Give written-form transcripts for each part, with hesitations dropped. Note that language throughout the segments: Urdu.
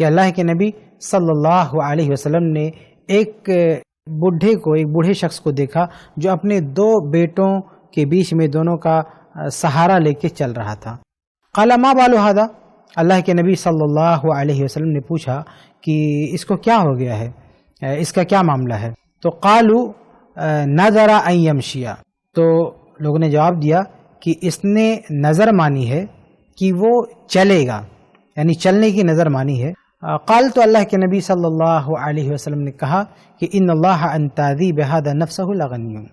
کہ اللہ کے نبی صلی اللہ علیہ وسلم نے ایک بوڑھے شخص کو دیکھا جو اپنے 2 بیٹوں کے بیچ میں دونوں کا سہارا لے کے چل رہا تھا۔ قال ما بال ھذا، اللہ کے نبی صلی اللہ علیہ وسلم نے پوچھا کہ اس کو کیا ہو گیا ہے، اس کا کیا معاملہ ہے؟ تو قالوا نذر ان یمشی، تو لوگوں نے جواب دیا کہ اس نے نظر مانی ہے کہ وہ چلے گا، یعنی چلنے کی نظر مانی ہے۔ قال، تو اللہ کے نبی صلی اللہ علیہ وسلم نے کہا کہ ان اللہ ان تعذیب ھذا نفسہ لغنی،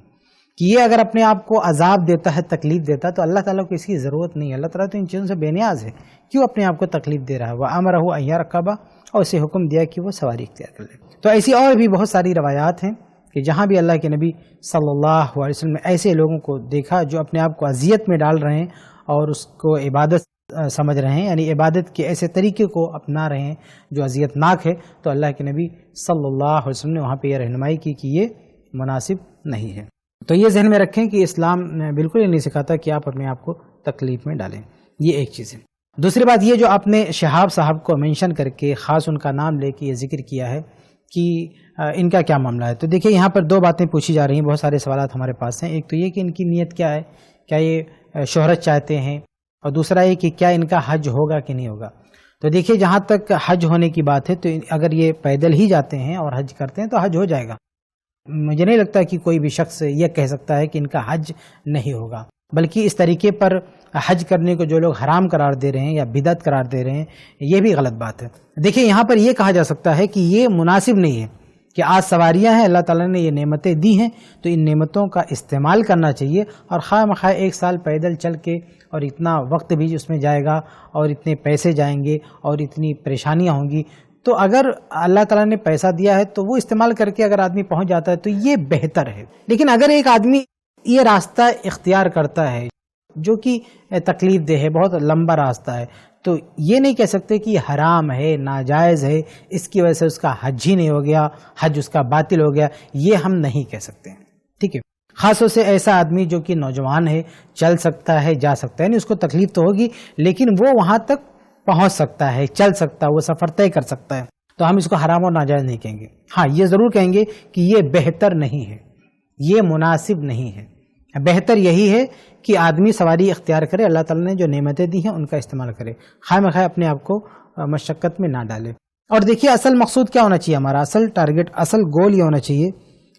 کہ یہ اگر اپنے آپ کو عذاب دیتا ہے، تکلیف دیتا ہے، تو اللہ تعالیٰ کو اس کی ضرورت نہیں ہے، اللہ تعالیٰ تو ان چیزوں سے بے نیاز ہے، کیوں اپنے آپ کو تکلیف دے رہا ہے؟ وَأَمَرَهُ أَن يَرْكَبَ، اور اسے حکم دیا کہ وہ سواری اختیار کر لے۔ تو ایسی اور بھی بہت ساری روایات ہیں کہ جہاں بھی اللہ کے نبی صلی اللہ علیہ وسلم نے ایسے لوگوں کو دیکھا جو اپنے آپ کو اذیت میں ڈال رہے ہیں اور اس کو عبادت سمجھ رہے ہیں، یعنی عبادت کے ایسے طریقے کو اپنا رہے ہیں جو اذیت ناک ہے، تو اللہ کے نبی صلی اللہ علیہ وسلم نے وہاں پہ یہ رہنمائی کی کہ یہ مناسب نہیں ہے۔ تو یہ ذہن میں رکھیں کہ اسلام بالکل ہی نہیں سکھاتا کہ آپ اپنے آپ کو تکلیف میں ڈالیں، یہ ایک چیز ہے۔ دوسری بات یہ جو آپ نے شہاب صاحب کو مینشن کر کے خاص ان کا نام لے کے یہ ذکر کیا ہے کہ ان کا کیا معاملہ ہے، تو دیکھیں یہاں پر 2 باتیں پوچھی جا رہی ہیں، بہت سارے سوالات ہمارے پاس ہیں۔ ایک تو یہ کہ ان کی نیت کیا ہے، کیا یہ شہرت چاہتے ہیں، اور دوسرا یہ کہ کیا ان کا حج ہوگا کہ نہیں ہوگا۔ تو دیکھیے جہاں تک حج ہونے کی بات ہے تو اگر یہ پیدل ہی جاتے ہیں اور حج کرتے ہیں تو حج ہو جائے گا۔ مجھے نہیں لگتا کہ کوئی بھی شخص یہ کہہ سکتا ہے کہ ان کا حج نہیں ہوگا، بلکہ اس طریقے پر حج کرنے کو جو لوگ حرام قرار دے رہے ہیں یا بدعت قرار دے رہے ہیں، یہ بھی غلط بات ہے۔ دیکھیں یہاں پر یہ کہا جا سکتا ہے کہ یہ مناسب نہیں ہے کہ آج سواریاں ہیں، اللہ تعالیٰ نے یہ نعمتیں دی ہیں تو ان نعمتوں کا استعمال کرنا چاہیے، اور خواہ مخواہ 1 سال پیدل چل کے اور اتنا وقت بھی اس میں جائے گا اور اتنے پیسے جائیں گے اور اتنی پریشانیاں ہوں گی، تو اگر اللہ تعالیٰ نے پیسہ دیا ہے تو وہ استعمال کر کے اگر آدمی پہنچ جاتا ہے تو یہ بہتر ہے۔ لیکن اگر ایک آدمی یہ راستہ اختیار کرتا ہے جو کہ تکلیف دہ ہے، بہت لمبا راستہ ہے، تو یہ نہیں کہہ سکتے کہ یہ حرام ہے، ناجائز ہے، اس کی وجہ سے اس کا حج ہی نہیں ہو گیا، حج اس کا باطل ہو گیا، یہ ہم نہیں کہہ سکتے ہیں، ٹھیک ہے۔ خاص طور سے ایسا آدمی جو کہ نوجوان ہے، چل سکتا ہے، جا سکتا ہے، نہیں اس کو تکلیف تو ہوگی لیکن وہ وہاں تک پہنچ سکتا ہے، چل سکتا ہے، وہ سفر طے کر سکتا ہے، تو ہم اس کو حرام اور ناجائز نہیں کہیں گے۔ ہاں یہ ضرور کہیں گے کہ یہ بہتر نہیں ہے، یہ مناسب نہیں ہے، بہتر یہی ہے کہ آدمی سواری اختیار کرے، اللہ تعالیٰ نے جو نعمتیں دی ہیں ان کا استعمال کرے، خواہ مخواہ اپنے آپ کو مشقت میں نہ ڈالے۔ اور دیکھیے اصل مقصود کیا ہونا چاہیے، ہمارا اصل ٹارگٹ، اصل گول یہ ہونا چاہیے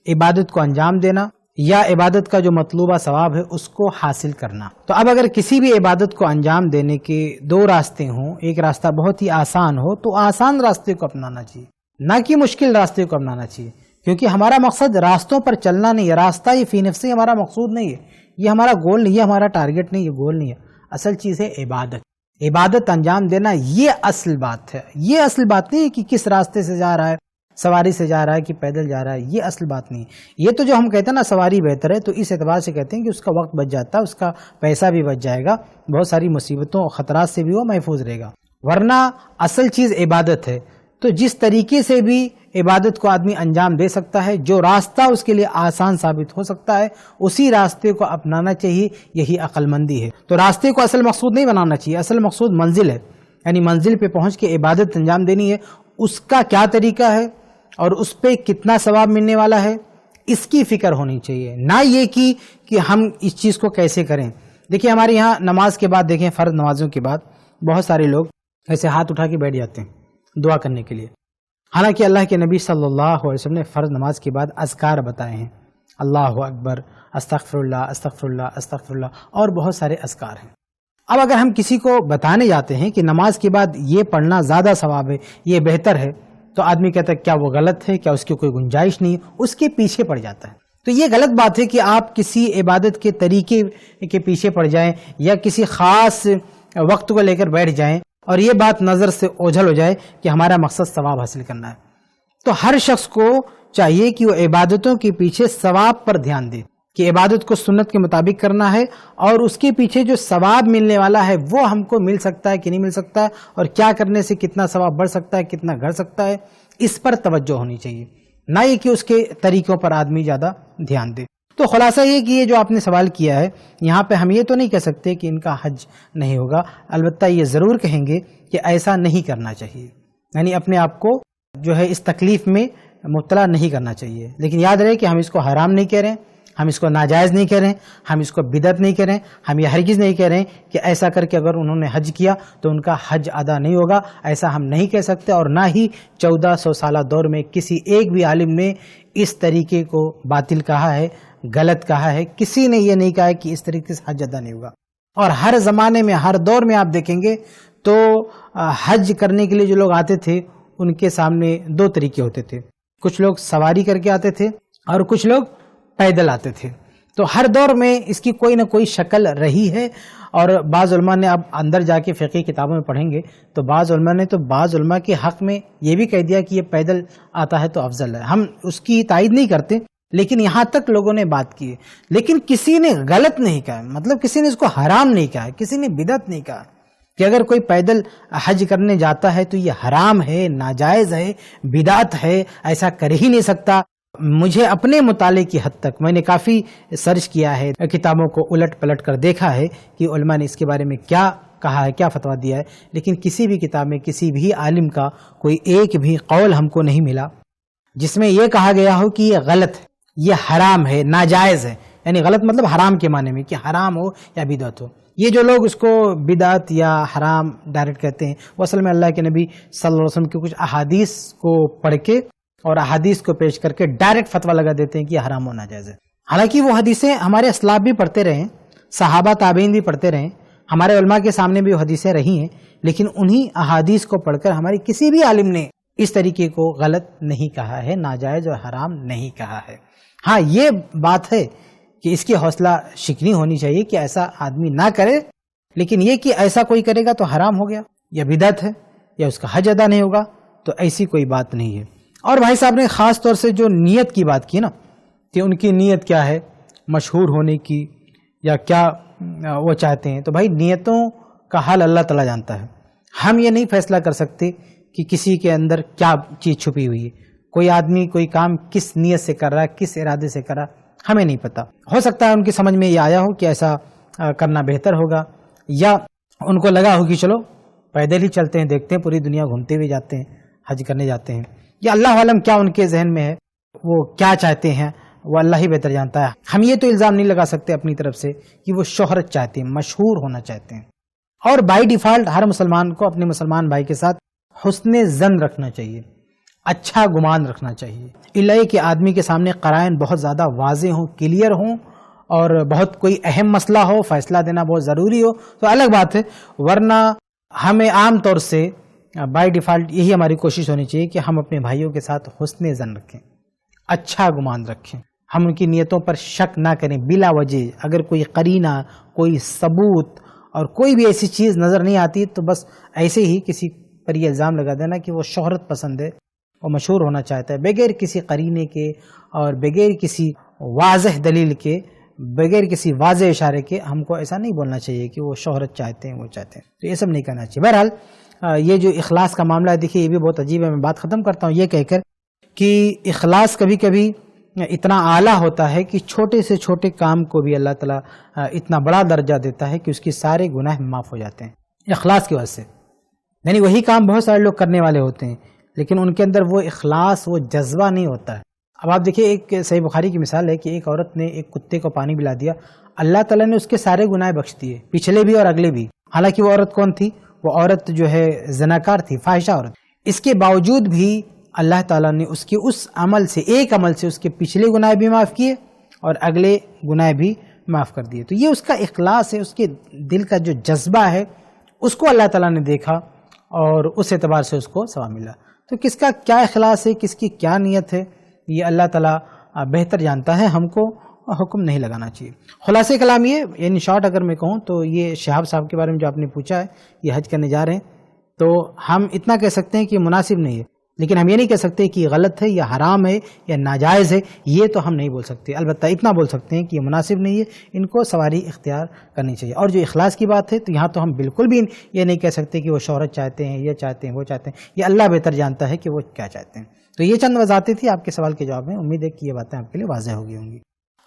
عبادت کو انجام دینا یا عبادت کا جو مطلوبہ ثواب ہے اس کو حاصل کرنا۔ تو اب اگر کسی بھی عبادت کو انجام دینے کے 2 راستے ہوں، ایک راستہ بہت ہی آسان ہو تو آسان راستے کو اپنانا چاہیے، نہ کہ مشکل راستے کو اپنانا چاہیے، کیونکہ ہمارا مقصد راستوں پر چلنا نہیں ہے، راستہ یہ فی نفس سے ہمارا مقصود نہیں ہے، یہ ہمارا گول نہیں ہے، ہمارا ٹارگٹ نہیں ہے، گول نہیں ہے۔ اصل چیز ہے عبادت انجام دینا، یہ اصل بات ہے۔ یہ اصل بات نہیں ہے کہ کس راستے سے جا رہا ہے، سواری سے جا رہا ہے کہ پیدل جا رہا ہے، یہ اصل بات نہیں ہے۔ یہ تو جو ہم کہتے ہیں نا سواری بہتر ہے، تو اس اعتبار سے کہتے ہیں کہ اس کا وقت بچ جاتا ہے، اس کا پیسہ بھی بچ جائے گا، بہت ساری مصیبتوں اور خطرات سے بھی وہ محفوظ رہے گا، ورنہ اصل چیز عبادت ہے۔ تو جس طریقے سے بھی عبادت کو آدمی انجام دے سکتا ہے، جو راستہ اس کے لیے آسان ثابت ہو سکتا ہے، اسی راستے کو اپنانا چاہیے، یہی عقل مندی ہے۔ تو راستے کو اصل مقصود نہیں بنانا چاہیے، اصل مقصود منزل ہے، یعنی منزل پہ پہنچ کے عبادت انجام دینی ہے، اس کا کیا طریقہ ہے اور اس پہ کتنا ثواب ملنے والا ہے، اس کی فکر ہونی چاہیے، نہ یہ کہ ہم اس چیز کو کیسے کریں۔ دیکھیں ہمارے یہاں نماز کے بعد، دیکھیں فرض نمازوں کے بعد بہت سارے لوگ ایسے ہاتھ اٹھا کے بیٹھ جاتے ہیں دعا کرنے کے لیے، حالانکہ اللہ کے نبی صلی اللہ علیہ وسلم نے فرض نماز کے بعد اذکار بتائے ہیں، اللہ اکبر، استغفر اللہ، استغفر اللہ، استغفر اللہ، اور بہت سارے اذکار ہیں۔ اب اگر ہم کسی کو بتانے جاتے ہیں کہ نماز کے بعد یہ پڑھنا زیادہ ثواب ہے، یہ بہتر ہے، تو آدمی کہتا ہے کیا وہ غلط ہے، کیا اس کی کوئی گنجائش نہیں ہے، اس کے پیچھے پڑ جاتا ہے۔ تو یہ غلط بات ہے کہ آپ کسی عبادت کے طریقے کے پیچھے پڑ جائیں یا کسی خاص وقت کو لے کر بیٹھ جائیں اور یہ بات نظر سے اوجھل ہو جائے کہ ہمارا مقصد ثواب حاصل کرنا ہے۔ تو ہر شخص کو چاہیے کہ وہ عبادتوں کے پیچھے ثواب پر دھیان دے، کہ عبادت کو سنت کے مطابق کرنا ہے اور اس کے پیچھے جو ثواب ملنے والا ہے وہ ہم کو مل سکتا ہے کہ نہیں مل سکتا ہے، اور کیا کرنے سے کتنا ثواب بڑھ سکتا ہے، کتنا گھٹ سکتا ہے، اس پر توجہ ہونی چاہیے، نہ یہ کہ اس کے طریقوں پر آدمی زیادہ دھیان دے۔ تو خلاصہ یہ کہ یہ جو آپ نے سوال کیا ہے، یہاں پہ ہم یہ تو نہیں کہہ سکتے کہ ان کا حج نہیں ہوگا، البتہ یہ ضرور کہیں گے کہ ایسا نہیں کرنا چاہیے، یعنی اپنے آپ کو جو ہے اس تکلیف میں مبتلا نہیں کرنا چاہیے. لیکن یاد رہے کہ ہم اس کو حرام نہیں کہہ رہے ہیں, ہم اس کو ناجائز نہیں کہہ رہے ہیں, ہم اس کو بدعت نہیں کہہ رہے ہیں, ہم یہ ہرگز نہیں کہہ رہے ہیں کہ ایسا کر کے اگر انہوں نے حج کیا تو ان کا حج ادا نہیں ہوگا. ایسا ہم نہیں کہہ سکتے, اور نہ ہی 1400 سالہ دور میں کسی ایک بھی عالم نے اس طریقے کو باطل کہا ہے, غلط کہا ہے. کسی نے یہ نہیں کہا ہے کہ اس طریقے سے حج ادا نہیں ہوگا. اور ہر زمانے میں, ہر دور میں آپ دیکھیں گے تو حج کرنے کے لیے جو لوگ آتے تھے ان کے سامنے دو طریقے ہوتے تھے. کچھ لوگ سواری کر کے آتے تھے اور کچھ لوگ پیدل آتے تھے. تو ہر دور میں اس کی کوئی نہ کوئی شکل رہی ہے. اور بعض علماء نے, اب اندر جا کے فقہی کتابوں میں پڑھیں گے تو بعض علماء نے تو بعض علماء کے حق میں یہ بھی کہہ دیا کہ یہ پیدل آتا ہے تو افضل ہے. ہم اس کی تائید نہیں کرتے, لیکن یہاں تک لوگوں نے بات کی ہے. لیکن کسی نے غلط نہیں کہا, مطلب کسی نے اس کو حرام نہیں کہا, کسی نے بدعت نہیں کہا کہ اگر کوئی پیدل حج کرنے جاتا ہے تو یہ حرام ہے, ناجائز ہے, بدعت ہے, ایسا کر ہی نہیں سکتا. مجھے اپنے مطالعے کی حد تک, میں نے کافی سرچ کیا ہے, کتابوں کو الٹ پلٹ کر دیکھا ہے کہ علماء نے اس کے بارے میں کیا کہا ہے, کیا فتویٰ دیا ہے, لیکن کسی بھی کتاب میں کسی بھی عالم کا کوئی ایک بھی قول ہم کو نہیں ملا جس میں یہ کہا گیا ہو کہ یہ غلط ہے, یہ حرام ہے, ناجائز ہے. یعنی غلط مطلب حرام کے معنی میں کہ حرام ہو یا بدعت ہو. یہ جو لوگ اس کو بدعت یا حرام ڈائریکٹ کہتے ہیں, وہ اصل میں اللہ کے نبی صلی اللہ علیہ وسلم کے کچھ احادیث کو پڑھ کے اور احادیث کو پیش کر کے ڈائریکٹ فتویٰ لگا دیتے ہیں کہ یہ حرام و ناجائز ہے. حالانکہ وہ حدیثیں ہمارے اسلاف بھی پڑھتے رہے, صحابہ تابعین بھی پڑھتے رہے, ہمارے علماء کے سامنے بھی وہ حدیثیں رہی ہیں, لیکن انہی احادیث کو پڑھ کر ہماری کسی بھی عالم نے اس طریقے کو غلط نہیں کہا ہے, ناجائز اور حرام نہیں کہا ہے. ہاں یہ بات ہے کہ اس کی حوصلہ شکنی ہونی چاہیے کہ ایسا آدمی نہ کرے, لیکن یہ کہ ایسا کوئی کرے گا تو حرام ہو گیا یا بدعت ہے یا اس کا حج ادا نہیں ہوگا, تو ایسی کوئی بات نہیں ہے. اور بھائی صاحب نے خاص طور سے جو نیت کی بات کی نا, کہ ان کی نیت کیا ہے, مشہور ہونے کی یا کیا وہ چاہتے ہیں, تو بھائی نیتوں کا حال اللہ تعالیٰ جانتا ہے. ہم یہ نہیں فیصلہ کر سکتے کہ کسی کے اندر کیا چیز چھپی ہوئی ہے. کوئی آدمی کوئی کام کس نیت سے کر رہا ہے, کس ارادے سے کر رہا ہے, ہمیں نہیں پتا. ہو سکتا ہے ان کی سمجھ میں یہ آیا ہو کہ ایسا کرنا بہتر ہوگا, یا ان کو لگا ہو کہ چلو پیدل ہی چلتے ہیں, دیکھتے ہیں پوری دنیا گھومتے ہوئے جاتے ہیں, حج کرنے جاتے ہیں, یا اللہ عالم کیا ان کے ذہن میں ہے, وہ کیا چاہتے ہیں وہ اللہ ہی بہتر جانتا ہے. ہم یہ تو الزام نہیں لگا سکتے اپنی طرف سے کہ وہ شہرت چاہتے ہیں, مشہور ہونا چاہتے ہیں. اور بائی ڈیفالٹ ہر مسلمان کو اپنے مسلمان بھائی کے ساتھ حسن ظن رکھنا چاہیے, اچھا گمان رکھنا چاہیے. اللہ کہ آدمی کے سامنے قرائن بہت زیادہ واضح ہوں, کلیئر ہوں, اور بہت کوئی اہم مسئلہ ہو, فیصلہ دینا بہت ضروری ہو تو الگ بات ہے. ورنہ ہمیں عام طور سے بائی ڈیفالٹ یہی ہماری کوشش ہونی چاہیے کہ ہم اپنے بھائیوں کے ساتھ حسن ظن رکھیں, اچھا گمان رکھیں, ہم ان کی نیتوں پر شک نہ کریں بلا وجہ. اگر کوئی قرینہ, کوئی ثبوت اور کوئی بھی ایسی چیز نظر نہیں آتی تو بس ایسے ہی کسی پر یہ الزام لگا دینا کہ وہ شہرت پسند ہے, وہ مشہور ہونا چاہتا ہے, بغیر کسی قرینے کے اور بغیر کسی واضح دلیل کے, بغیر کسی واضح اشارے کے ہم کو ایسا نہیں بولنا چاہیے کہ وہ شہرت چاہتے ہیں, وہ چاہتے ہیں. تو یہ سب نہیں کرنا چاہیے. بہرحال یہ جو اخلاص کا معاملہ ہے, دیکھیے یہ بھی بہت عجیب ہے. میں بات ختم کرتا ہوں یہ کہہ کر کہ اخلاص کبھی کبھی اتنا اعلیٰ ہوتا ہے کہ چھوٹے سے چھوٹے کام کو بھی اللہ تعالیٰ اتنا بڑا درجہ دیتا ہے کہ اس کی سارے گناہ معاف ہو جاتے ہیں اخلاص کی وجہ سے. یعنی وہی کام بہت سارے لوگ کرنے والے ہوتے ہیں, لیکن ان کے اندر وہ اخلاص, وہ جذبہ نہیں ہوتا ہے. اب آپ دیکھیں, ایک صحیح بخاری کی مثال ہے کہ ایک عورت نے ایک کتے کو پانی پلا دیا, اللہ تعالیٰ نے اس کے سارے گناہ بخش دیے, پچھلے بھی اور اگلے بھی. حالانکہ وہ عورت کون تھی؟ وہ عورت جو ہے زناکار تھی, فاحشہ عورت. اس کے باوجود بھی اللہ تعالیٰ نے اس کے اس عمل سے, ایک عمل سے, اس کے پچھلے گناہ بھی معاف کیے اور اگلے گناہ بھی معاف کر دیے. تو یہ اس کا اخلاص ہے, اس کے دل کا جو جذبہ ہے اس کو اللہ تعالیٰ نے دیکھا اور اس اعتبار سے اس کو ثواب ملا. تو کس کا کیا اخلاص ہے, کس کی کیا نیت ہے, یہ اللہ تعالیٰ بہتر جانتا ہے, ہم کو حکم نہیں لگانا چاہیے. خلاصہ کلام یہ, یعنی شارٹ اگر میں کہوں تو یہ شہاب صاحب کے بارے میں جو آپ نے پوچھا ہے, یہ حج کرنے جا رہے ہیں, تو ہم اتنا کہہ سکتے ہیں کہ مناسب نہیں ہے, لیکن ہم یہ نہیں کہہ سکتے کہ یہ غلط ہے یا حرام ہے یا ناجائز ہے, یہ تو ہم نہیں بول سکتے. البتہ اتنا بول سکتے ہیں کہ یہ مناسب نہیں ہے, ان کو سواری اختیار کرنی چاہیے. اور جو اخلاص کی بات ہے تو یہاں تو ہم بالکل بھی یہ نہیں کہہ سکتے کہ وہ شہرت چاہتے ہیں, یہ چاہتے ہیں, وہ چاہتے ہیں. یہ اللہ بہتر جانتا ہے کہ وہ کیا چاہتے ہیں. تو یہ چند وضاحتیں تھی آپ کے سوال کے جواب میں. امید ہے کہ یہ باتیں آپ کے لیے واضح ہو گئی ہوں گی.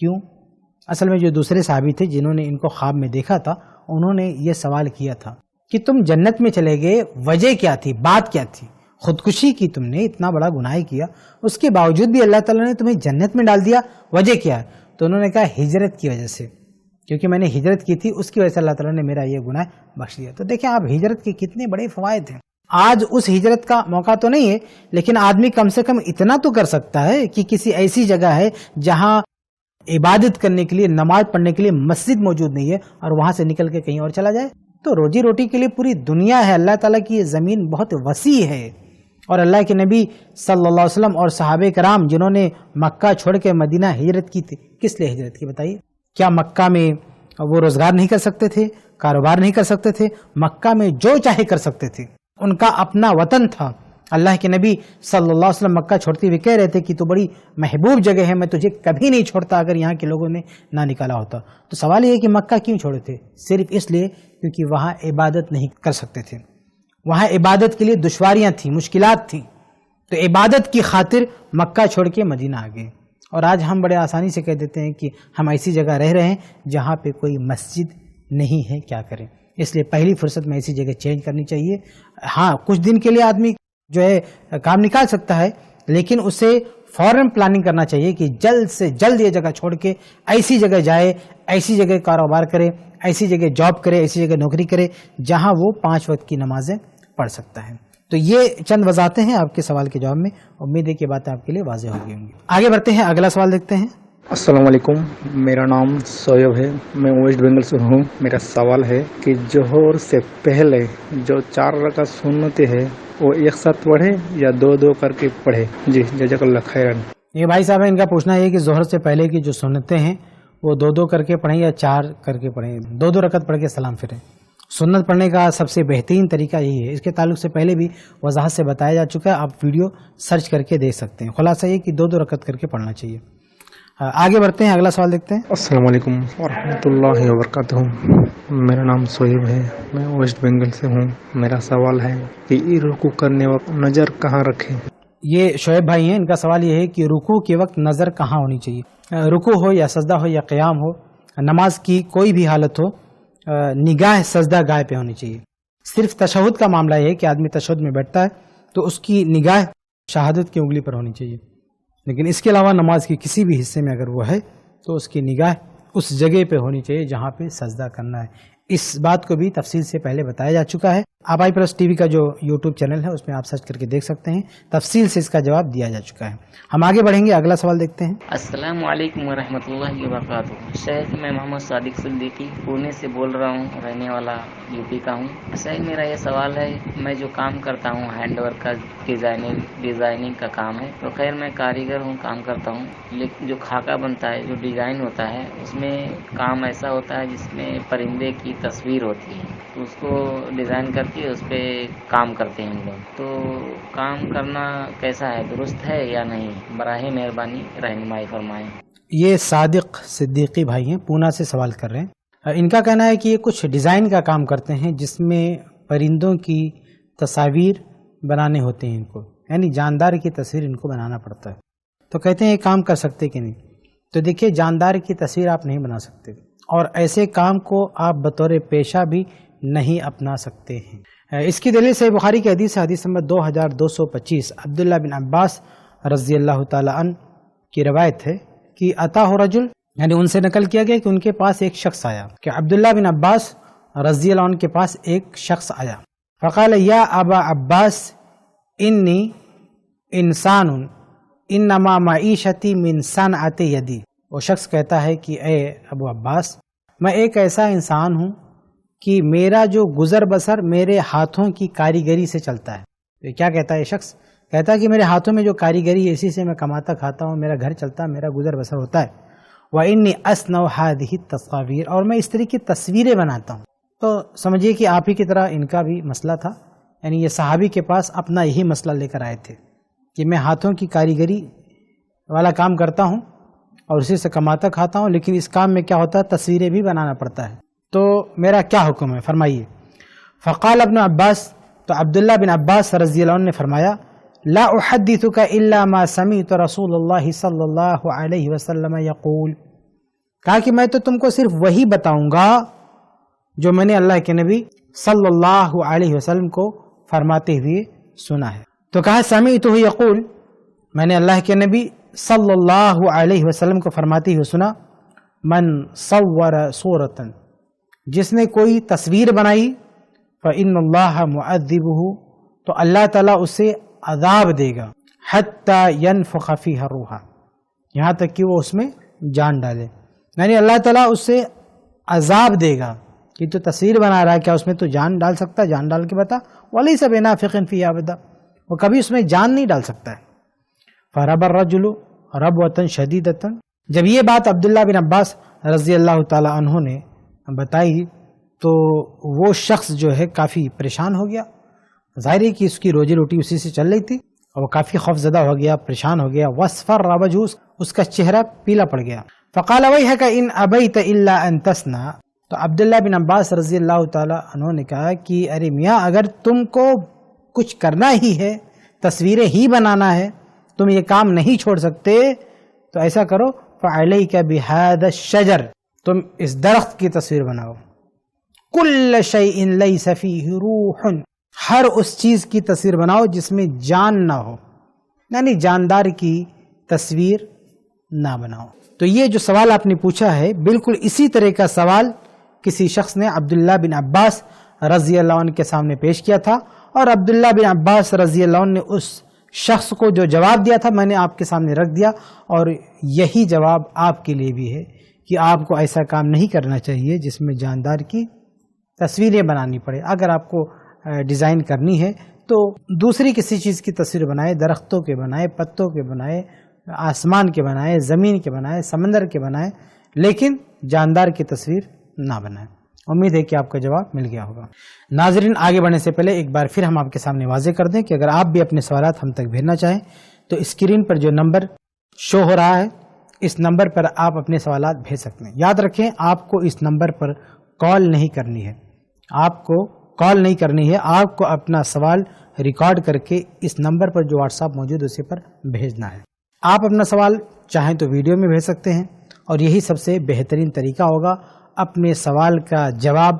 کیوں؟ اصل میں جو دوسرے صحابی تھے جنہوں نے ان کو خواب میں دیکھا تھا، انہوں نے یہ سوال کیا تھا کہ تم جنت میں چلے گئے، وجہ کیا تھی، بات کیا تھی؟ خودکشی کی تم نے، اتنا بڑا گناہ کیا، اس کے باوجود بھی اللہ تعالیٰ نے تمہیں جنت میں ڈال دیا، وجہ کیا ہے؟ تو انہوں نے کہا ہجرت کی وجہ سے، کیونکہ میں نے ہجرت کی تھی، اس کی وجہ سے اللہ تعالیٰ نے میرا یہ گناہ بخش دیا۔ تو دیکھیں آپ ہجرت کے کتنے بڑے فوائد ہیں۔ آج اس ہجرت کا موقع تو نہیں ہے، لیکن آدمی کم سے کم اتنا تو کر سکتا ہے کہ کسی ایسی جگہ ہے جہاں عبادت کرنے کے لیے، نماز پڑھنے کے لیے مسجد موجود نہیں ہے، اور وہاں سے نکل کے کہیں اور چلا جائے۔ تو روزی روٹی کے لیے پوری دنیا ہے، اللہ تعالیٰ کی یہ زمین بہت وسیع ہے، اور اللہ کے نبی صلی اللہ علیہ وسلم اور صحابہ کرام جنہوں نے مکہ چھوڑ کے مدینہ ہجرت کی تھی، کس لیے ہجرت کی بتائیے؟ کیا مکہ میں وہ روزگار نہیں کر سکتے تھے، کاروبار نہیں کر سکتے تھے؟ مکہ میں جو چاہے کر سکتے تھے، ان کا اپنا وطن تھا۔ اللہ کے نبی صلی اللہ علیہ وسلم مکہ چھوڑتے ہوئے کہہ رہے تھے کہ تو بڑی محبوب جگہ ہے، میں تجھے کبھی نہیں چھوڑتا اگر یہاں کے لوگوں نے نہ نکالا ہوتا۔ تو سوال یہ ہے کہ مکہ کیوں چھوڑے تھے؟ صرف اس لیے کیونکہ وہاں عبادت نہیں کر سکتے تھے، وہاں عبادت کے لیے دشواریاں تھیں، مشکلات تھیں، تو عبادت کی خاطر مکہ چھوڑ کے مدینہ آ گئے۔ اور آج ہم بڑے آسانی سے کہہ دیتے ہیں کہ ہم ایسی جگہ رہ رہے ہیں جہاں پہ کوئی مسجد نہیں ہے، کیا کریں؟ اس لیے پہلی فرصت میں ایسی جگہ چینج کرنی چاہیے۔ ہاں کچھ دن کے لیے آدمی جو ہے کام نکال سکتا ہے، لیکن اسے فوراً پلاننگ کرنا چاہیے کہ جلد سے جلد یہ جگہ چھوڑ کے ایسی جگہ جائے، ایسی جگہ کاروبار کرے، ایسی جگہ جاب کرے، ایسی جگہ نوکری کرے جہاں وہ 5 وقت کی نمازیں پڑھ سکتا ہے۔ تو یہ چند وضاحتیں ہیں آپ کے سوال کے جواب میں، امید ہے کہ باتیں آپ کے لیے واضح ہو گئی ہوں گی۔ آگے بڑھتے ہیں، اگلا سوال دیکھتے ہیں۔ السلام علیکم، میرا نام سویب ہے، میں ویسٹ بنگال سے ہوں۔ میرا سوال ہے کہ ظہر سے پہلے جو 4 رکعت سنت ہے وہ ایک ساتھ پڑھے یا 2 کر کے پڑھے؟ جی جزاک اللہ خیرن۔ یہ بھائی صاحب ان کا پوچھنا ہے کہ ظہر سے پہلے کی جو سنتیں ہیں وہ 2 کر کے پڑھیں یا 4 کر کے پڑھیں، 2 رکعت پڑھ کے سلام پھریں۔ سنت پڑھنے کا سب سے بہترین طریقہ یہی ہے، اس کے تعلق سے پہلے بھی وضاحت سے بتایا جا چکا ہے، آپ ویڈیو سرچ کر کے دیکھ سکتے ہیں۔ خلاصہ یہ کہ 2 رکعت کر کے پڑھنا چاہیے۔ آگے بڑھتے ہیں، اگلا سوال دیکھتے ہیں۔ السلام علیکم ورحمۃ اللہ وبرکاتہ، میرا نام سویب ہے، میں ویسٹ بنگال سے ہوں۔ میرا سوال ہے کہ رکوع کرنے وقت نظر کہاں رکھیں؟ یہ شعیب بھائی ہیں، ان کا سوال یہ ہے کہ رکوع کے وقت نظر کہاں ہونی چاہیے؟ رکوع ہو یا سجدہ ہو یا قیام ہو، نماز کی کوئی بھی حالت ہو، نگاہ سجدہ گاہ پہ ہونی چاہیے۔ صرف تشہد کا معاملہ یہ ہے کہ آدمی تشہد میں بیٹھتا ہے تو اس کی نگاہ شہادت کی انگلی پر ہونی چاہیے، لیکن اس کے علاوہ نماز کے کسی بھی حصے میں اگر وہ ہے تو اس کی نگاہ اس جگہ پہ ہونی چاہیے جہاں پہ سجدہ کرنا ہے۔ اس بات کو بھی تفصیل سے پہلے بتایا جا چکا ہے، آبائی پلس ٹی وی کا جو یوٹیوب چینل ہے اس میں آپ سرچ کر کے دیکھ سکتے ہیں، تفصیل سے اس کا جواب دیا جا چکا ہے۔ ہم آگے بڑھیں گے، اگلا سوال دیکھتے ہیں۔ السلام علیکم ورحمۃ اللہ وبرکاتہ۔ شیخ میں محمد صادق صدیقی پونے سے بول رہا ہوں، رہنے والا یو پی کا ہوں۔ شیخ میرا یہ سوال ہے، میں جو کام کرتا ہوں ہینڈ ورک کا، ڈیزائننگ کا کام ہے، تو خیر میں کاریگر ہوں، کام کرتا ہوں، لیکن جو خاکہ بنتا ہے، جو ڈیزائن ہوتا ہے، اس میں کام ایسا ہوتا ہے جس میں پرندے کی تصویر ہوتی ہے، تو اس کو ڈیزائن کر کے اس پہ کام کرتے ہیں ہم لوگ۔ تو کام کرنا کیسا ہے، درست ہے یا نہیں؟ براہ مہربانی رہنمائی فرمائیں۔ یہ صادق صدیقی بھائی ہیں، پونا سے سوال کر رہے ہیں۔ ان کا کہنا ہے کہ یہ کچھ ڈیزائن کا کام کرتے ہیں جس میں پرندوں کی تصاویر بنانے ہوتے ہیں، ان کو یعنی جاندار کی تصویر ان کو بنانا پڑتا ہے، تو کہتے ہیں یہ کام کر سکتے کہ نہیں؟ تو دیکھیے جاندار کی تصویر آپ نہیں بنا سکتے، اور ایسے کام کو آپ بطور پیشہ بھی نہیں اپنا سکتے ہیں۔ اس کی دلیل سے بخاری کی حدیث نمبر 2225 عبداللہ بن عباس رضی اللہ تعالی عنہ کی روایت ہے کہ اتاہ رجل، یعنی ان سے نقل کیا گیا کہ ان کے پاس ایک شخص آیا، کہ عبداللہ بن عباس رضی اللہ عنہ کے پاس ایک شخص آیا، فقال یا ابا عباس انی انسان انما معیشتی من صنعت یدی۔ وہ شخص کہتا ہے کہ اے ابو عباس، میں ایک ایسا انسان ہوں کہ میرا جو گزر بسر میرے ہاتھوں کی کاریگری سے چلتا ہے۔ تو کیا کہتا ہے یہ شخص؟ کہتا ہے کہ میرے ہاتھوں میں جو کاریگری ہے اسی سے میں کماتا کھاتا ہوں، میرا گھر چلتا ہے، میرا گزر بسر ہوتا ہے۔ وَإِنِّي أَصْنَعُ هَذِهِ التَّصَاوِيرَ، اور میں اس طرح کی تصویریں بناتا ہوں۔ تو سمجھیے کہ آپ ہی کی طرح ان کا بھی مسئلہ تھا، یعنی یہ صحابی کے پاس اپنا یہی مسئلہ لے کر آئے تھے کہ میں ہاتھوں کی کاریگری والا کام کرتا ہوں اور اسی سے کماتا کھاتا ہوں، لیکن اس کام میں کیا ہوتا ہے، تصویریں بھی بنانا پڑتا ہے، تو میرا کیا حکم ہے، فرمائیے۔ فقال ابن عباس، تو عبداللہ بن عباس رضی اللہ عنہ نے فرمایا، لا احدثك الا ما سمعت رسول اللہ صلی اللہ علیہ وسلم یقول، کہا کہ میں تو تم کو صرف وہی بتاؤں گا جو میں نے اللہ کے نبی صلی اللہ علیہ وسلم کو فرماتے ہوئے سنا ہے. تو کہا سمعتہ یقول، میں نے اللہ کے نبی صلی اللہ علیہ وسلم کو فرماتے ہوئے سنا، من صور صورتا، جس نے کوئی تصویر بنائی، فإن اللہ معذبہ، تو اللہ تعالیٰ اسے عذاب دے گا، حتی ینفخ فیہا الروح، یہاں تک کہ وہ اس میں جان ڈالے. یعنی اللہ تعالیٰ اسے عذاب دے گا کہ تو تصویر بنا رہا ہے، کیا اس میں تو جان ڈال سکتا ہے؟ جان ڈال کے بتا. وَلَيْسَ بِنَافِخٍ فِيهَا أَبَدًا، وہ کبھی اس میں جان نہیں ڈال سکتا ہے. فَرَبَ الرَّجُلُ رَبْوَةً شَدِيدَةً، جب یہ بات عبداللہ بن عباس رضی اللہ تعالی عنہ نے بتائی تو وہ شخص جو ہے کافی پریشان ہو گیا. ظاہر ہے کہ اس کی روزی روٹی اسی سے چل رہی تھی، اور وہ کافی خوف زدہ ہو گیا، پریشان ہو گیا. وَاصْفَرَّ وَجْهُهُ، اس کا چہرہ پیلا پڑ گیا. فَقَالَ وَيْحَكَ إِنْ أَبَيْتَ إِلَّا أَن تَصْنَعَ، تو عبداللہ بن عباس رضی اللہ تعالی عنہ نے کہا کہ ارے میاں، اگر تم کو کچھ کرنا ہی ہے، تصویریں ہی بنانا ہے، تم یہ کام نہیں چھوڑ سکتے، تو ایسا کرو، فَعَلَيْكَ بِهَذَا الشَّجَرِ، تم اس درخت کی تصویر بناؤ. كُلَّ شَيْءٍ لَيْسَ فِيهِ روح، ہر اس چیز کی تصویر بناؤ جس میں جان نہ ہو، یعنی جاندار کی تصویر نہ بناؤ. تو یہ جو سوال آپ نے پوچھا ہے، بالکل اسی طرح کا سوال کسی شخص نے عبداللہ بن عباس رضی اللہ عنہ کے سامنے پیش کیا تھا، اور عبداللہ بن عباس رضی اللہ عنہ نے اس شخص کو جو جواب دیا تھا میں نے آپ کے سامنے رکھ دیا، اور یہی جواب آپ کے لیے بھی ہے کہ آپ کو ایسا کام نہیں کرنا چاہیے جس میں جاندار کی تصویریں بنانی پڑے. اگر آپ کو ڈیزائن کرنی ہے تو دوسری کسی چیز کی تصویر بنائے، درختوں کے بنائے، پتوں کے بنائے، آسمان کے بنائے، زمین کے بنائے، سمندر کے بنائے، لیکن جاندار کی تصویر نہ بنائیں. امید ہے کہ آپ کا جواب مل گیا ہوگا. ناظرین، آگے بڑھنے سے پہلے ایک بار پھر ہم آپ کے سامنے واضح کر دیں کہ اگر آپ بھی اپنے سوالات ہم تک بھیجنا چاہیں تو اسکرین پر جو نمبر شو ہو رہا ہے اس نمبر پر آپ اپنے سوالات بھیج سکتے ہیں. یاد رکھیں، آپ کو اس نمبر پر کال نہیں کرنی ہے، آپ کو کال نہیں کرنی ہے، آپ کو اپنا سوال ریکارڈ کر کے اس نمبر پر جو واٹس ایپ موجود ہے اسی پر بھیجنا ہے. آپ اپنا سوال چاہیں تو ویڈیو میں بھیج سکتے ہیں، اور یہی سب سے بہترین طریقہ ہوگا اپنے سوال کا جواب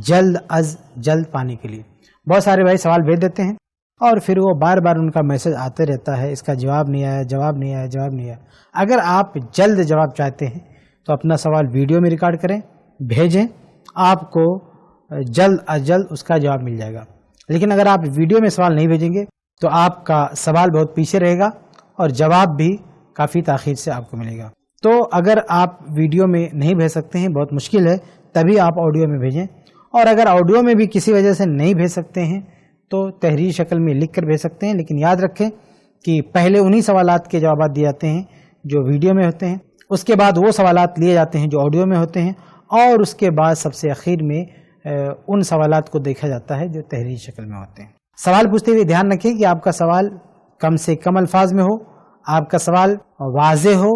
جلد از جلد پانے کے لیے. بہت سارے بھائی سوال بھیج دیتے ہیں اور پھر وہ بار بار ان کا میسج آتے رہتا ہے، اس کا جواب نہیں آیا، جواب نہیں آیا، جواب نہیں آیا. اگر آپ جلد جواب چاہتے ہیں تو اپنا سوال ویڈیو میں ریکارڈ کریں، بھیجیں، آپ کو جلد از جلد اس کا جواب مل جائے گا. لیکن اگر آپ ویڈیو میں سوال نہیں بھیجیں گے تو آپ کا سوال بہت پیچھے رہے گا اور جواب بھی کافی تاخیر سے آپ کو ملے گا. تو اگر آپ ویڈیو میں نہیں بھیج سکتے ہیں، بہت مشکل ہے، تبھی آپ آڈیو میں بھیجیں. اور اگر آڈیو میں بھی کسی وجہ سے نہیں بھیج سکتے ہیں تو تحریری شکل میں لکھ کر بھیج سکتے ہیں. لیکن یاد رکھیں کہ پہلے انہی سوالات کے جوابات دیے جاتے ہیں جو ویڈیو میں ہوتے ہیں، اس کے بعد وہ سوالات لیے جاتے ہیں جو آڈیو میں ہوتے ہیں، اور اس کے بعد سب سے اخیر میں ان سوالات کو دیکھا جاتا ہے جو تحریری شکل میں ہوتے ہیں. سوال پوچھتے ہوئے دھیان رکھیں کہ آپ کا سوال کم سے کم الفاظ میں ہو، آپ کا سوال واضح ہو،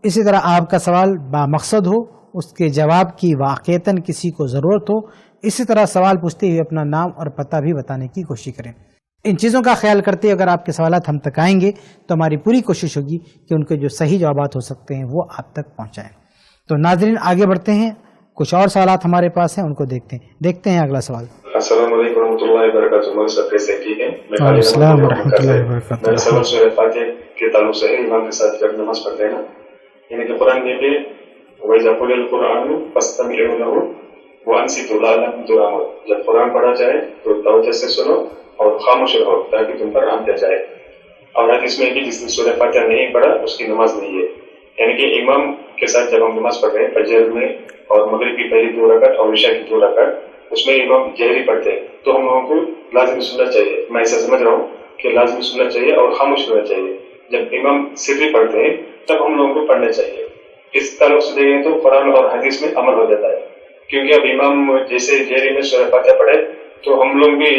اسی طرح آپ کا سوال بامقصد ہو، اس کے جواب کی واقعتاً کسی کو ضرورت ہو. اسی طرح سوال پوچھتے ہوئے اپنا نام اور پتہ بھی بتانے کی کوشش کریں. ان چیزوں کا خیال کرتے ہوئے اگر آپ کے سوالات ہم تک آئیں گے تو ہماری پوری کوشش ہوگی کہ ان کے جو صحیح جوابات ہو سکتے ہیں وہ آپ تک پہنچائیں. تو ناظرین، آگے بڑھتے ہیں، کچھ اور سوالات ہمارے پاس ہیں، ان کو دیکھتے ہیں اگلا سوال. السلام علیکم ورحمۃ اللہ وبرکاتہ. مول صاحب کیسے ہیں؟ ٹھیک ہیں؟ السلام ورحمۃ اللہ وبرکاتہ. میرا سوال سورہ فاتحہ کے تعلق سے ہے. امام کے ساتھ جب نماز پڑھتے ہیں نا، یعنی کہ قرآن میں بھی وَإِذَا قُرِئَ الْقُرْآنُ فَاسْتَمِعُوا لَهُ وَأَنصِتُوا لَعَلَّكُمْ تُرْحَمُونَ. جب قرآن پڑھا جائے تو توجہ سے سنو اور خاموش رہو تاکہ تم پر رحم کیا جائے. اور حدیث میں کہ جس نے سورہ فاتحہ نہیں پڑھا اس کی نماز نہیں ہے. یعنی کہ امام کے ساتھ جب ہم نماز پڑھ رہے ہیں فجر میں اور مغرب کی پہلی 2 رکعت اور عشاء کی 2 رکعت، اس میں امام جہری پڑھتے ہیں تو ہم لوگوں کو لازمی سننا چاہیے. میں ایسا سمجھ رہا ہوں کہ لازمی سننا چاہیے اور خاموش رہنا چاہیے. جب امام سری پڑھتے ہیں تب ہم لوگوں کو پڑھنا چاہیے. اس تعلق سے دیکھیں تو قرآن اور حدیث میں عمل ہو جاتا ہے، کیونکہ اب امام جیسے جہری میں سورہ فاتحہ پڑھے تو ہم لوگ بھی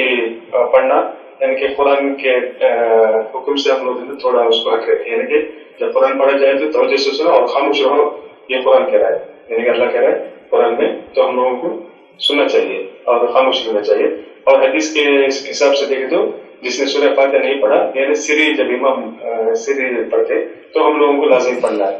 پڑھنا، یعنی کہ قرآن کے حکم سے ہم لوگ تھوڑا اس کو حق رکھیں. یعنی کہ جب قرآن پڑھا جائے تو توجہ سے سنو اور خاموش رہو، یہ قرآن کہہ رہا ہے، یعنی کہ اللہ کہہ رہا ہے قرآن میں، تو ہم لوگوں کو سننا چاہیے اور خاموش رہنا چاہیے. اور حدیث کے حساب سے دیکھیں تو جس نے سورہ فاتحہ نہیں پڑھا، یعنی سری جب امام سری پڑھتے تو ہم لوگوں کو لازم پڑھنا ہے.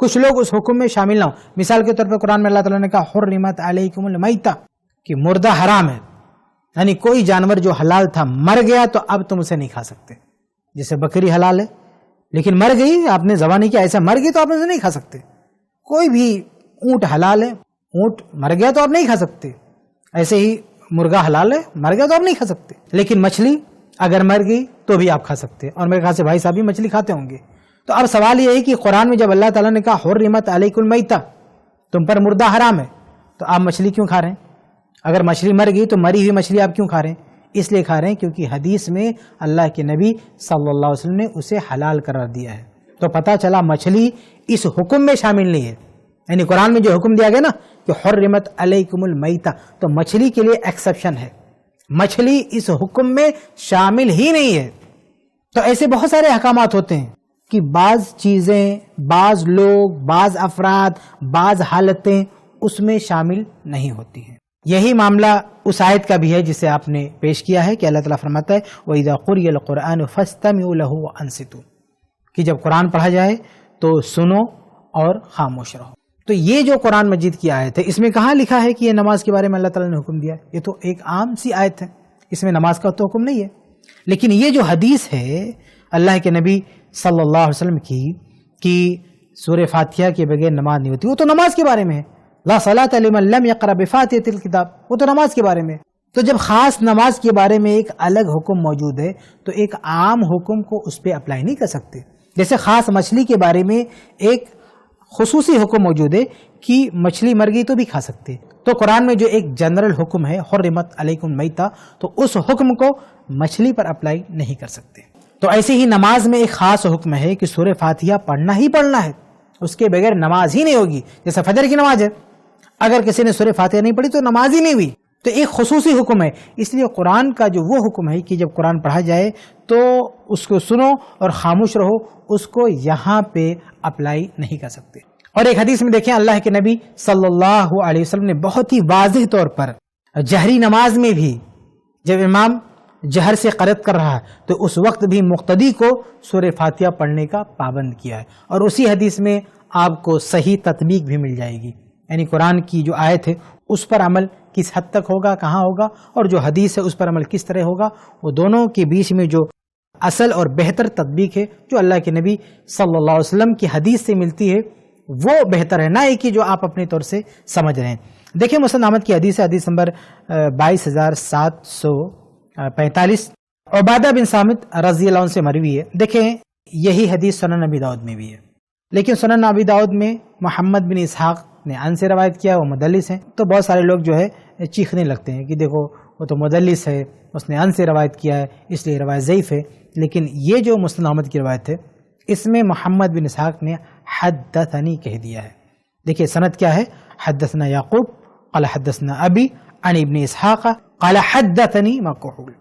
کچھ لوگ اس حکم میں شامل نہ ہوں. مثال کے طور پہ قرآن میں اللہ تعالیٰ نے کہا حرمت علیکم المیتہ کہ مردہ حرام ہے، یعنی کوئی جانور جو حلال تھا مر گیا تو اب تم اسے نہیں کھا سکتے. جیسے بکری حلال ہے لیکن مر گئی، آپ نے ذبح نہیں کیا، ایسا مر گئی تو آپ اسے نہیں کھا سکتے. کوئی بھی اونٹ حلال ہے، اونٹ مر گیا تو آپ نہیں کھا سکتے. ایسے ہی مرغا حلال ہے، مر گیا تو آپ نہیں کھا سکتے. لیکن مچھلی اگر مر گئی تو بھی آپ کھا سکتے. اور میرے خیال سے بھائی صاحب بھی مچھلی کھاتے ہوں گے. تو اب سوال یہ ہے کہ قرآن میں جب اللہ تعالیٰ نے کہا حرمت علیکم المیتہ، تم پر مردہ حرام ہے، تو آپ مچھلی کیوں کھا رہے ہیں؟ اگر مچھلی مر گئی تو مری ہوئی مچھلی آپ کیوں کھا رہے ہیں؟ اس لیے کھا رہے ہیں کیونکہ حدیث میں اللہ کے نبی صلی اللہ علیہ وسلم نے اسے حلال قرار دیا ہے. تو پتہ چلا مچھلی اس حکم میں شامل نہیں ہے. یعنی قرآن میں جو حکم دیا گیا نا کہ حرمت علیکم المیتہ، تو مچھلی کے لیے ایکسیپشن ہے، مچھلی اس حکم میں شامل ہی نہیں ہے. تو ایسے بہت سارے احکامات ہوتے ہیں کہ بعض چیزیں، بعض لوگ، بعض افراد، بعض حالتیں اس میں شامل نہیں ہوتی ہیں. یہی معاملہ اس آیت کا بھی ہے جسے آپ نے پیش کیا ہے کہ اللہ تعالیٰ فرماتا ہے وَإِذَا قُرِئَ الْقُرْآنُ فَاسْتَمِعُوا لَهُ وَأَنصِتُوا، کہ جب قرآن پڑھا جائے تو سنو اور خاموش رہو. تو یہ جو قرآن مجید کی آیت ہے اس میں کہاں لکھا ہے کہ یہ نماز کے بارے میں اللہ تعالیٰ نے حکم دیا؟ یہ تو ایک عام سی آیت ہے، اس میں نماز کا تو حکم نہیں ہے. لیکن یہ جو حدیث ہے اللہ کے نبی صلی اللہ علیہ وسلم کی کہ سورہ فاتحہ کے بغیر نماز نہیں ہوتی، وہ تو نماز کے بارے میں ہے. لا صلاۃ لمن لم یقرأ بفاتحۃ الکتاب، وہ تو نماز کے بارے میں. تو جب خاص نماز کے بارے میں ایک الگ حکم موجود ہے تو ایک عام حکم کو اس پہ اپلائی نہیں کر سکتے. جیسے خاص مچھلی کے بارے میں ایک خصوصی حکم موجود ہے کہ مچھلی مر گئی تو بھی کھا سکتے. تو قرآن میں جو ایک جنرل حکم ہے حرمت علیکم المیتہ، تو اس حکم کو مچھلی پر اپلائی نہیں کر سکتے. تو ایسے ہی نماز میں ایک خاص حکم ہے کہ سورہ فاتحہ پڑھنا ہی پڑھنا ہے، اس کے بغیر نماز ہی نہیں ہوگی. جیسے فجر کی نماز ہے، اگر کسی نے سورہ فاتحہ نہیں پڑھی تو نماز ہی نہیں ہوئی. تو ایک خصوصی حکم ہے. اس لیے قرآن کا جو وہ حکم ہے کہ جب قرآن پڑھا جائے تو اس کو سنو اور خاموش رہو، اس کو یہاں پہ اپلائی نہیں کر سکتے. اور ایک حدیث میں دیکھیں اللہ کے نبی صلی اللہ علیہ وسلم نے بہت ہی واضح طور پر جہری نماز میں بھی جب امام جہر سے قرأت کر رہا ہے تو اس وقت بھی مقتدی کو سورہ فاتحہ پڑھنے کا پابند کیا ہے. اور اسی حدیث میں آپ کو صحیح تطبیق بھی مل جائے گی، یعنی قرآن کی جو آیت ہے اس پر عمل کس حد تک ہوگا، کہاں ہوگا، اور جو حدیث ہے اس پر عمل کس طرح ہوگا. وہ دونوں کے بیچ میں جو اصل اور بہتر تطبیق ہے جو اللہ کے نبی صلی اللہ علیہ وسلم کی حدیث سے ملتی ہے وہ بہتر ہے، نہ ایک کہ جو آپ اپنے طور سے سمجھ رہے ہیں. دیکھیں مسند احمد کی حدیث ہے، حدیث نمبر 22745، عبادہ بن صامت رضی اللہ عنہ سے مروی ہے. دیکھیں یہی حدیث سنن نبی داؤد میں بھی ہے، لیکن سنن نبی داؤد میں محمد بن اسحاق نے ان سے روایت کیا، وہ مدلس ہیں. تو بہت سارے لوگ جو ہے چیخنے لگتے ہیں کہ دیکھو وہ تو مدلس ہے، اس نے ان سے روایت کیا ہے اس لیے روایت ضعیف ہے. لیکن یہ جو مسند احمد کی روایت ہے اس میں محمد بن اسحاق نے حدثنی کہہ دیا ہے. دیکھیے سند کیا ہے، حدثنا یعقوب قال حدثنا ابی عن ابن اسحاق قال حدثنی مکحول.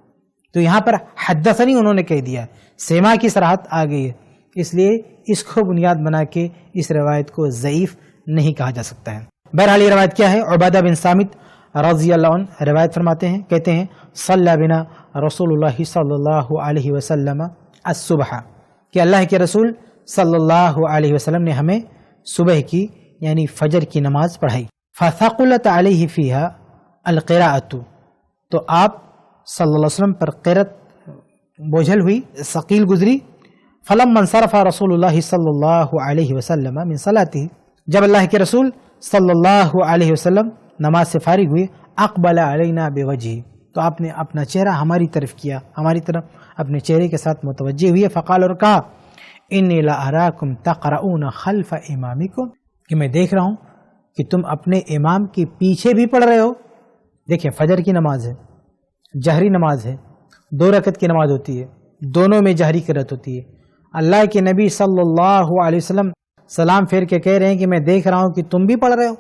تو یہاں پر حدثنی انہوں نے کہہ دیا، سیما کی صراحت آ گئی ہے، اس لیے اس کو بنیاد بنا کے اس روایت کو ضعیف نہیں کہا جا سکتا ہے. بہرحال یہ روایت کیا ہے، عبادہ بن صامت رضی اللہ عنہ روایت فرماتے ہیں، کہتے ہیں صلی بنا رسول اللہ صلی اللہ علیہ وسلم الصبح، کہ اللہ کے رسول صلی اللہ علیہ وسلم نے ہمیں صبح کی یعنی فجر کی نماز پڑھائی. فثقلت علیہ فیہا القراءۃ، تو آپ صلی اللہ علیہ وسلم پر قرأت بوجھل ہوئی، ثقیل گزری. فلما انصرف رسول اللہ صلی اللہ علیہ وسلم من صلاتہ، جب اللہ کے رسول صلی اللہ علیہ وسلم نماز سے فارغ ہوئے، اقبل علینا بوجہہ، تو آپ نے اپنا چہرہ ہماری طرف کیا، ہماری طرف اپنے چہرے کے ساتھ متوجہ ہوئے. فقال، اور کہا انی لاراکم تقرؤون خلف امامکم، کہ میں دیکھ رہا ہوں کہ تم اپنے امام کے پیچھے بھی پڑھ رہے ہو. دیکھیں فجر کی نماز ہے، جہری نماز ہے، 2 رکعت کی نماز ہوتی ہے، دونوں میں جہری قرأت ہوتی ہے. اللہ کے نبی صلی اللہ علیہ وسلم سلام پھیر کے کہہ رہے ہیں کہ میں دیکھ رہا ہوں کہ تم بھی پڑھ رہے ہو،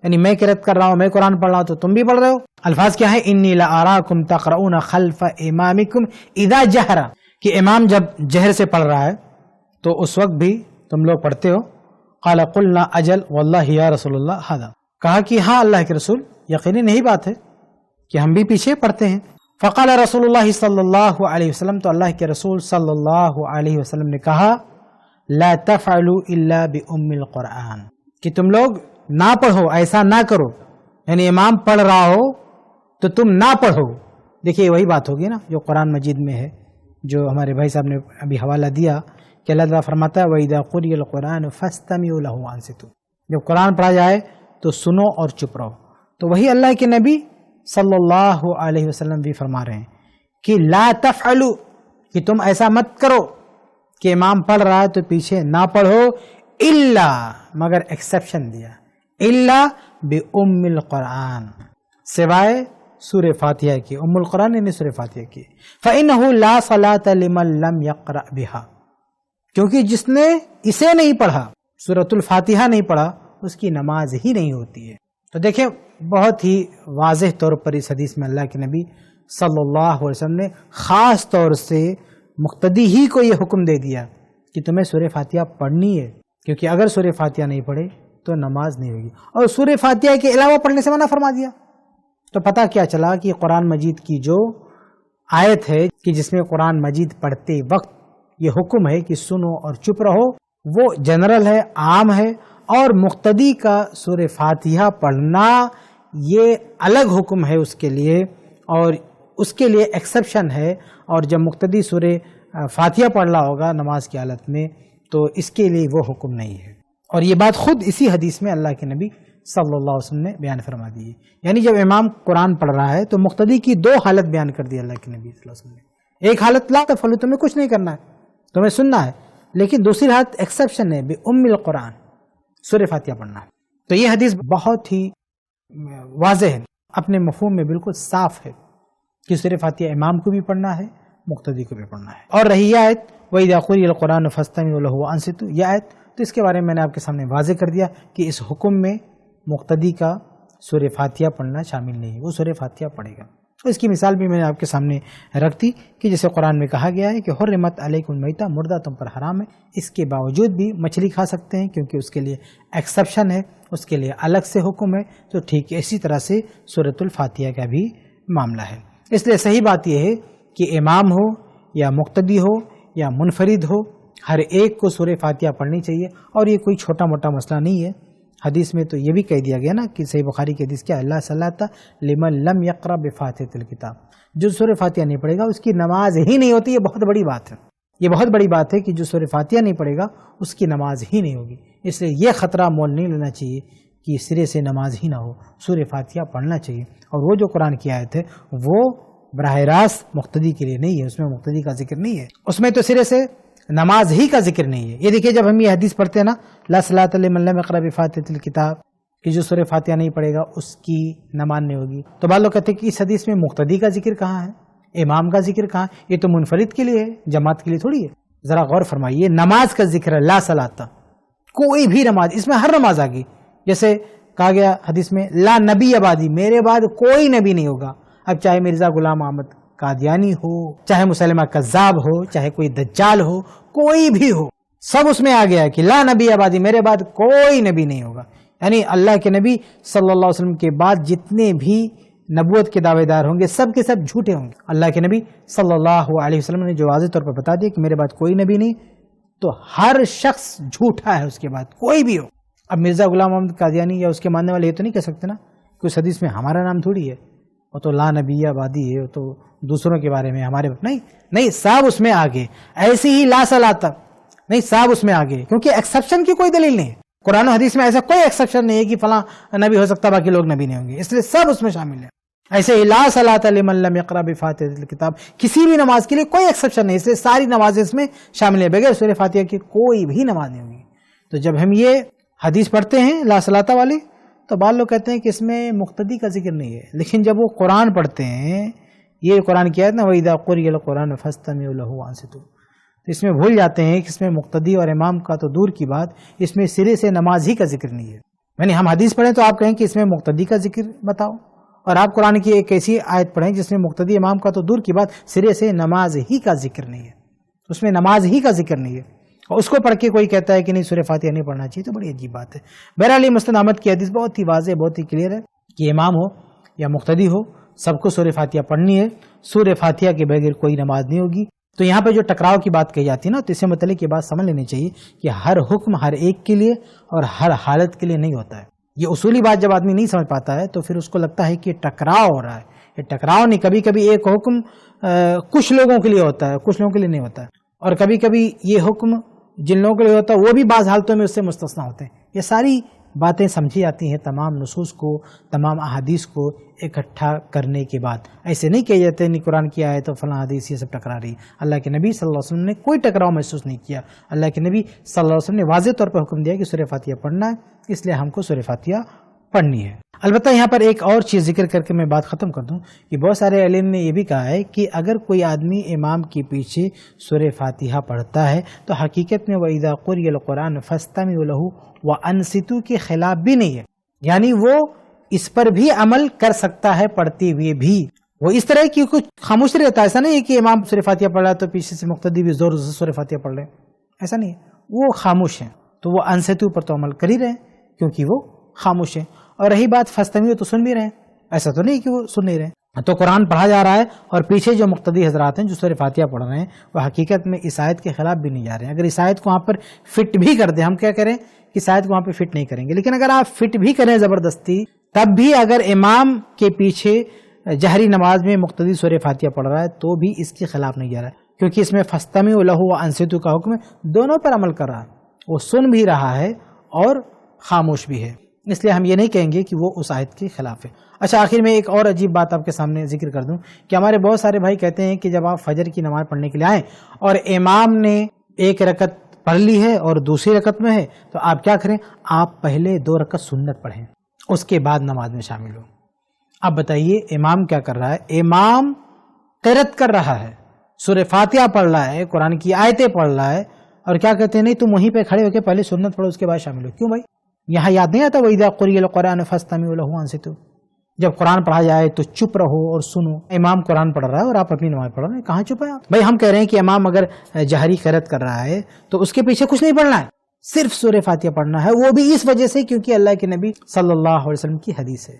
یعنی میں قرأت کر رہا ہوں، میں قرآن پڑھ رہا ہوں تو تم بھی پڑھ رہے ہو. الفاظ کیا ہے، انی لاراکم تقرؤون خلف امامکم اذا جہر، کہ امام جب جہر سے پڑھ رہا ہے تو اس وقت بھی تم لوگ پڑھتے ہو. قال قلنا اجل واللہ یا رسول اللہ ھذا، کہا کہ ہاں اللہ کے رسول یقیناً یہی بات ہے کہ ہم بھی پیچھے پڑھتے ہیں. فقال رسول اللہ صلی اللہ علیہ وسلم، تو اللہ کے رسول صلی اللہ علیہ وسلم نے کہا لا تفعلوا الا بأم القرآن، کہ تم لوگ نہ پڑھو، ایسا نہ کرو، یعنی امام پڑھ رہا ہو تو تم نہ پڑھو۔ دیکھیے وہی بات ہوگی نا جو قرآن مجید میں ہے، جو ہمارے بھائی صاحب نے ابھی حوالہ دیا کہ اللہ تعالیٰ فرماتا ہے وَإِذَا قُرِئَ الْقُرْآنُ فَاسْتَمِعُوا لَهُ وَأَنصِتُوا، جب قرآن پڑھا جائے تو سنو اور چپ رہو۔ تو وہی اللہ کے نبی صلی اللہ علیہ وسلم بھی فرما رہے ہیں کہ لا تفعلوا، کہ تم ایسا مت کرو کہ امام پڑھ رہا ہے تو پیچھے نہ پڑھو، الا، مگر ایکسیپشن دیا، الا بأم القرآن، سوائے سورہ فاتحہ کی، ام القرآن یعنی سورہ فاتحہ کی۔ فإنه لا صلاة لمن لم يقرأ بها، کیونکہ جس نے اسے نہیں پڑھا، سورۃ الفاتحہ نہیں پڑھا، اس کی نماز ہی نہیں ہوتی ہے۔ تو دیکھیں بہت ہی واضح طور پر اس حدیث میں اللہ کے نبی صلی اللہ علیہ وسلم نے خاص طور سے مقتدی ہی کو یہ حکم دے دیا کہ تمہیں سورہ فاتحہ پڑھنی ہے، کیونکہ اگر سورہ فاتحہ نہیں پڑھے تو نماز نہیں ہوگی، اور سورہ فاتحہ کے علاوہ پڑھنے سے منع فرما دیا۔ تو پتہ کیا چلا کہ قرآن مجید کی جو آیت ہے کہ جس میں قرآن مجید پڑھتے وقت یہ حکم ہے کہ سنو اور چپ رہو، وہ جنرل ہے، عام ہے، اور مقتدی کا سورہ فاتحہ پڑھنا یہ الگ حکم ہے اس کے لیے، اور اس کے لیے ایکسیپشن ہے۔ اور جب مقتدی سورہ فاتحہ پڑھ رہا ہوگا نماز کی حالت میں تو اس کے لیے وہ حکم نہیں ہے، اور یہ بات خود اسی حدیث میں اللہ کے نبی صلی اللہ علیہ وسلم نے بیان فرما دی ہے۔ یعنی جب امام قرآن پڑھ رہا ہے تو مقتدی کی دو حالت بیان کر دی اللہ کے نبی صلی اللہ علیہ وسلم نے۔ ایک حالت لا تفعلوا، تمہیں کچھ نہیں کرنا ہے، تمہیں سننا ہے، لیکن دوسری حالت ایکسیپشن ہے، بأم القرآن، سورہ فاتحہ پڑھنا ہے۔ تو یہ حدیث بہت ہی واضح ہے، اپنے مفہوم میں بالکل صاف ہے کہ سورہ فاتحہ امام کو بھی پڑھنا ہے، مقتدی کو بھی پڑھنا ہے۔ اور رہی یہ آیت وَإِذَا قُرِئَ الْقُرْآنُ فَاسْتَمِعُوا لَهُ وَأَنصِتُوا، یہ آیت، تو اس کے بارے میں نے آپ کے سامنے واضح کر دیا کہ اس حکم میں مقتدی کا سورہ فاتحہ پڑھنا شامل نہیں ہے، وہ سورہ فاتحہ پڑھے گا۔ تو اس کی مثال بھی میں نے آپ کے سامنے رکھ دی کہ جیسے قرآن میں کہا گیا ہے کہ حرمت علیکم المیتہ، مردہ تم پر حرام ہے، اس کے باوجود بھی مچھلی کھا سکتے ہیں کیونکہ اس کے لیے ایکسیپشن ہے، اس کے لیے الگ سے حکم ہے۔ تو ٹھیک اسی طرح سے سورۃ الفاتحہ کا بھی معاملہ ہے۔ اس لیے صحیح بات یہ ہے کہ امام ہو یا مقتدی ہو یا منفرد ہو، ہر ایک کو سورہ فاتحہ پڑھنی چاہیے، اور یہ کوئی چھوٹا موٹا مسئلہ نہیں ہے۔ حدیث میں تو یہ بھی کہہ دیا گیا نا کہ صحیح بخاری کی حدیث کیا، اللہ صلاۃ لمن لم یقرأ بفاتحۃ الکتاب، جو سورہ فاتحہ نہیں پڑھے گا اس کی نماز ہی نہیں ہوتی۔ یہ بہت بڑی بات ہے، یہ بہت بڑی بات ہے کہ جو سورہ فاتحہ نہیں پڑھے گا اس کی نماز ہی نہیں ہوگی۔ اس لیے یہ خطرہ مول نہیں لینا چاہیے کہ سرے سے نماز ہی نہ ہو، سورہ فاتحہ پڑھنا چاہیے۔ اور وہ جو قرآن کی آیت ہے وہ براہ راست مقتدی کے لیے نہیں ہے، اس میں مقتدی کا ذکر نہیں ہے، اس میں تو سرے سے نماز ہی کا ذکر نہیں ہے۔ یہ دیکھیے جب ہم یہ حدیث پڑھتے ہیں نا لا صلاۃ لمن لم یقرأ بفاتحۃ الکتاب، کہ جو سورہ فاتحہ نہیں پڑھے گا اس کی نماز نہیں ہوگی، تو بعض لوگ کہتے ہیں کہ اس حدیث میں مقتدی کا ذکر کہاں ہے، امام کا ذکر کہاں ہے؟ یہ تو منفرد کے لیے ہے، جماعت کے لیے تھوڑی ہے۔ ذرا غور فرمائیے، نماز کا ذکر ہے، لا صلاۃ، کوئی بھی نماز، اس میں ہر نماز آ گئی۔ جیسے کہا گیا حدیث میں لا نبی بعدی، میرے بعد کوئی نبی نہیں ہوگا۔ اب چاہے مرزا غلام احمد قادیانی ہو، چاہے مسلمہ کذاب ہو، چاہے کوئی دجال ہو، کوئی بھی ہو، سب اس میں آ گیا کہ لا نبی بعدی، میرے بعد کوئی نبی نہیں ہوگا۔ یعنی اللہ کے نبی صلی اللہ علیہ وسلم کے بعد جتنے بھی نبوت کے دعوے دار ہوں گے سب کے سب جھوٹے ہوں گے۔ اللہ کے نبی صلی اللہ علیہ وسلم نے جو واضح طور پر بتا دیا کہ میرے بعد کوئی نبی نہیں، تو ہر شخص جھوٹا ہے اس کے بعد، کوئی بھی ہو۔ اب مرزا غلام احمد قادیانی یا اس کے ماننے والے یہ تو نہیں کہہ سکتے نا کہ اس حدیث میں ہمارا نام تھوڑی ہے، وہ تو لا نبی آبادی ہے، وہ تو دوسروں کے بارے میں، ہمارے نہیں، سب اس میں آگے۔ ایسی ہی لا صلاۃ نہیں، سب اس میں آگے، کیونکہ ایکسیپشن کی کوئی دلیل نہیں ہے۔ قرآن و حدیث میں ایسا کوئی ایکسیپشن نہیں ہے کہ فلاں نبی ہو سکتا باقی لوگ نبی نہیں ہوں گے، اس لیے سب اس میں شامل ہے۔ ایسے ہی لا صلاۃ لمن لم یقرأ بفاتحۃ الکتاب، کسی بھی نماز کے لیے کوئی ایکسیپشن نہیں، اس لیے ساری نمازیں اس میں شامل ہیں، بغیر سورہ فاتحہ کی کوئی بھی نماز نہیں ہوگی۔ تو جب ہم یہ حدیث پڑھتے ہیں لا صلاۃ والی تو بعض لوگ کہتے ہیں کہ اس میں مقتدی کا ذکر نہیں ہے، لیکن جب وہ قرآن پڑھتے ہیں، یہ قرآن کی آیت نا وَإِذَا قُرِئَ الْقُرْآنُ فَاسْتَمِعُوا لَهُ وَأَنصِتُوا، تو اس میں بھول جاتے ہیں کہ اس میں مقتدی اور امام کا تو دور کی بات، اس میں سرے سے نماز ہی کا ذکر نہیں ہے۔ یعنی ہم حدیث پڑھیں تو آپ کہیں کہ اس میں مقتدی کا ذکر بتاؤ، اور آپ قرآن کی ایک ایسی آیت پڑھیں جس میں مقتدی امام کا تو دور کی بات، سرے سے نماز ہی کا ذکر نہیں ہے، اس میں نماز ہی کا ذکر نہیں ہے، اور اس کو پڑھ کے کوئی کہتا ہے کہ نہیں سورہ فاتحہ نہیں پڑھنا چاہیے، تو بڑی عجیب بات ہے۔ بہرحال مسند احمد کی حدیث بہت ہی واضح، بہت ہی کلیئر ہے کہ امام ہو یا مقتدی ہو سب کو سورہ فاتحہ پڑھنی ہے، سورہ فاتحہ کے بغیر کوئی نماز نہیں ہوگی۔ تو یہاں پہ جو ٹکراؤ کی بات کہی جاتی ہے نا، تو اسے متعلق یہ بات سمجھ لینی چاہیے کہ ہر حکم ہر ایک کے لیے اور ہر حالت کے لیے نہیں ہوتا ہے. یہ اصولی بات جب آدمی نہیں سمجھ پاتا ہے تو پھر اس کو لگتا ہے کہ یہ ٹکراؤ ہو رہا ہے. یہ ٹکراؤ نہیں، کبھی کبھی ایک حکم کچھ لوگوں کے لیے ہوتا ہے، کچھ لوگوں کے لیے نہیں ہوتا ہے، اور کبھی کبھی یہ حکم جن لوگوں کے لیے ہوتا ہے وہ بھی بعض حالتوں میں اس سے مستثنا ہوتے ہیں. یہ ساری باتیں سمجھی جاتی ہیں تمام نصوص کو، تمام احادیث کو اکٹھا کرنے کے بعد. ایسے نہیں کہے جاتے نہیں قرآن کی آیت تو فلاں حدیث یہ سب ٹکرا رہی. اللہ کے نبی صلی اللہ علیہ وسلم نے کوئی ٹکراؤ محسوس نہیں کیا. اللہ کے نبی صلی اللہ علیہ وسلم نے واضح طور پر حکم دیا کہ سورہ فاتحہ پڑھنا ہے، اس لیے ہم کو سورہ فاتحہ پڑھنی ہے. البتہ یہاں پر ایک اور چیز ذکر کر کے میں بات ختم کر دوں کہ بہت سارے علم نے یہ بھی کہا ہے کہ اگر کوئی آدمی امام کے پیچھے سورہ فاتحہ پڑھتا ہے تو حقیقت میں وَإِذَا قُرِئَ الْقُرْآنُ فَاسْتَمِعُوا لَهُ وَأَنصِتُوا کے خلاف بھی نہیں ہے، یعنی وہ اس پر بھی عمل کر سکتا ہے پڑھتے ہوئے بھی. وہ اس طرح کی کچھ خاموش رہتا ہے. ایسا نہیں ہے کہ امام سورہ فاتحہ پڑھ رہا ہے تو پیچھے سے مقتدی بھی زور سے سورہ فاتحہ پڑھ رہے ہیں، ایسا نہیں ہے. وہ خاموش ہیں تو وہ انصتوا پر تو عمل کر ہی رہے ہیں کیونکہ وہ خاموش ہیں. اور رہی بات فاستمیعوا تو سن بھی رہے ہیں، ایسا تو نہیں کہ وہ سن نہیں رہے. تو قرآن پڑھا جا رہا ہے اور پیچھے جو مقتدی حضرات ہیں جو سورہ فاتحہ پڑھ رہے ہیں وہ حقیقت میں اس آیت کے خلاف بھی نہیں جا رہے ہیں. اگر اس آیت کو وہاں پر فٹ بھی کر دیں، ہم کیا کریں کہ اس آیت کو وہاں پہ فٹ نہیں کریں گے، لیکن اگر آپ فٹ بھی کریں زبردستی تب بھی اگر امام کے پیچھے جہری نماز میں مقتدی سورہ فاتحہ پڑھ رہا ہے تو بھی اس کے خلاف نہیں جا رہا ہے، کیونکہ اس میں فاستمیعوا لہ وانصتوا کا حکم ہے، دونوں پر عمل کر رہا ہے. وہ سن بھی رہا ہے اور خاموش بھی ہے، اس لیے ہم یہ نہیں کہیں گے کہ وہ اس آیت کے خلاف ہے. اچھا، آخر میں ایک اور عجیب بات آپ کے سامنے ذکر کر دوں کہ ہمارے بہت سارے بھائی کہتے ہیں کہ جب آپ فجر کی نماز پڑھنے کے لیے آئیں اور امام نے ایک رکعت پڑھ لی ہے اور دوسری رکعت میں ہے تو آپ کیا کریں، آپ پہلے 2 رکعت سنت پڑھیں، اس کے بعد نماز میں شامل ہو. اب بتائیے امام کیا کر رہا ہے؟ امام قرأت کر رہا ہے، سورہ فاتحہ پڑھ رہا ہے، قرآن کی آیتیں پڑھ رہا ہے، اور کیا کہتے ہیں نہیں تم وہیں پہ کھڑے ہو کے پہلے سنت پڑھو اس کے بعد شامل ہو. کیوں بھائی؟ یہاں یاد نہیں آتا وَإِذَا قُرِئَ الْقُرْآنُ فَاسْتَمِعُوا لَهُ وَأَنصِتُوا؟ جب قرآن پڑھا جائے تو چپ رہو اور سنو. امام قرآن پڑھ رہا ہے اور آپ اپنی نماز پڑھ رہے ہیں، کہاں چپ ہے آپ؟ بھائی ہم کہہ رہے ہیں کہ امام اگر جہری قرأت کر رہا ہے تو اس کے پیچھے کچھ نہیں پڑھنا ہے، صرف سورہ فاتحہ پڑھنا ہے، وہ بھی اس وجہ سے کیونکہ اللہ کے نبی صلی اللہ علیہ وسلم کی حدیث ہے.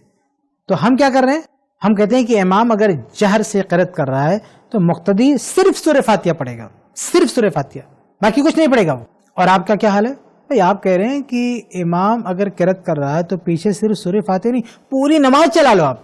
تو ہم کیا کر رہے ہیں؟ ہم کہتے ہیں کہ امام اگر جہر سے قرأت کر رہا ہے تو مقتدی صرف سورہ فاتحہ پڑھے گا، صرف سورہ فاتحہ، باقی کچھ نہیں پڑھے گا وہ. اور آپ کا کیا حال ہے؟ بھئی آپ کہہ رہے ہیں کہ امام اگر قرأت کر رہا ہے تو پیچھے صرف سورہ فاتحہ نہیں پوری نماز چلا لو آپ،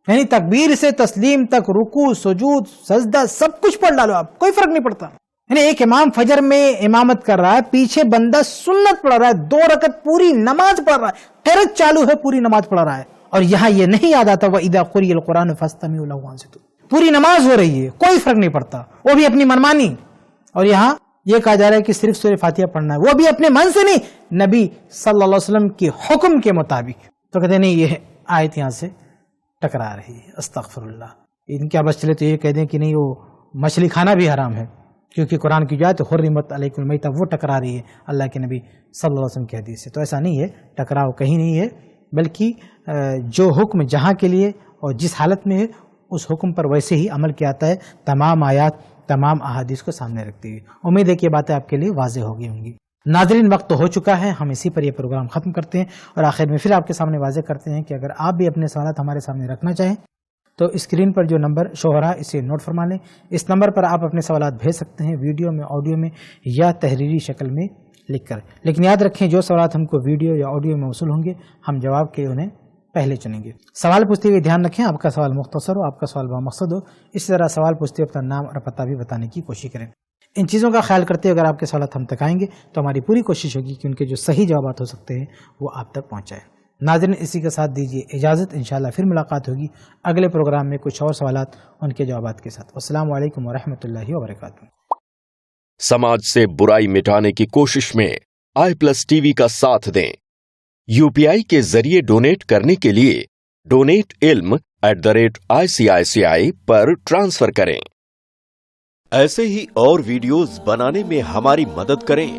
یعنی تکبیر سے تسلیم تک، رکوع سجود سجدہ سب کچھ پڑھ ڈالو آپ، کوئی فرق نہیں پڑتا. یعنی ایک امام فجر میں امامت کر رہا ہے، پیچھے بندہ سنت پڑھ رہا ہے، 2 رکعت پوری نماز پڑھ رہا ہے، قرأت چالو ہے، پوری نماز پڑھ رہا ہے، اور یہاں یہ نہیں یاد آتا وَإِذَا قُرِئَ الْقُرْآنُ فَاسْتَمِعُوا لَهُ وَأَنصِتُوا. پوری نماز ہو رہی ہے، کوئی فرق نہیں پڑتا، وہ بھی اپنی منمانی. اور یہاں یہ کہا جا رہا ہے کہ صرف سورہ فاتحہ پڑھنا ہے، وہ بھی اپنے من سے نہیں، نبی صلی اللہ علیہ وسلم کے حکم کے مطابق. تو کہتے ہیں نہیں یہ آیت یہاں سے ٹکرا رہی ہے، استغفر اللہ. ان کیا بس چلے تو یہ کہہ دیں کہ نہیں وہ مچھلی کھانا بھی حرام ہے کیونکہ قرآن کی جائے تو حرمت علیکم المیتہ، وہ ٹکرا رہی ہے اللہ کے نبی صلی اللہ علیہ وسلم کی حدیث سے. تو ایسا نہیں ہے، ٹکراؤ کہیں نہیں ہے، بلکہ جو حکم جہاں کے لیے اور جس حالت میں ہے اس حکم پر ویسے ہی عمل کیا جاتا ہے، تمام آیات تمام احادیث کو سامنے رکھتے ہوئے. امید ہے کہ یہ باتیں آپ کے لیے واضح ہو گئی ہوں گی. ناظرین وقت تو ہو چکا ہے، ہم اسی پر یہ پروگرام ختم کرتے ہیں اور آخر میں پھر آپ کے سامنے واضح کرتے ہیں کہ اگر آپ بھی اپنے سوالات ہمارے سامنے رکھنا چاہیں تو اسکرین پر جو نمبر شو ہو رہا ہے اسے نوٹ فرما لیں. اس نمبر پر آپ اپنے سوالات بھیج سکتے ہیں، ویڈیو میں، آڈیو میں یا تحریری شکل میں لکھ کر. لیکن یاد رکھیں جو سوالات ہم کو ویڈیو یا آڈیو میں وصول ہوں گے ہم جواب کے انہیں پہلے چنیں گے. سوال پوچھتے ہوئے دھیان رکھیں آپ کا سوال مختصر ہو، آپ کا سوال بامقصد ہو. اسی طرح سوال پوچھتے ہوئے اپنا نام اور پتہ بھی بتانے کی کوشش کریں. ان چیزوں کا خیال کرتے ہوئے اگر آپ کے سوالات ہم تک آئیں گے تو ہماری پوری کوشش ہوگی کہ ان کے جو صحیح جوابات ہو سکتے ہیں وہ آپ تک پہنچائیں. ناظرین اسی کے ساتھ دیجیے اجازت، انشاءاللہ پھر ملاقات ہوگی اگلے پروگرام میں کچھ اور سوالات ان کے جوابات کے ساتھ. السلام علیکم ورحمۃ اللہ وبرکاتہ. سماج سے برائی مٹانے کی کوشش میں i+TV کا ساتھ دیں. UPI کے ذریعے ڈونیٹ کرنے کے لیے donate@ICICI پر ٹرانسفر کریں. ایسے ہی اور ویڈیوز بنانے میں ہماری مدد کریں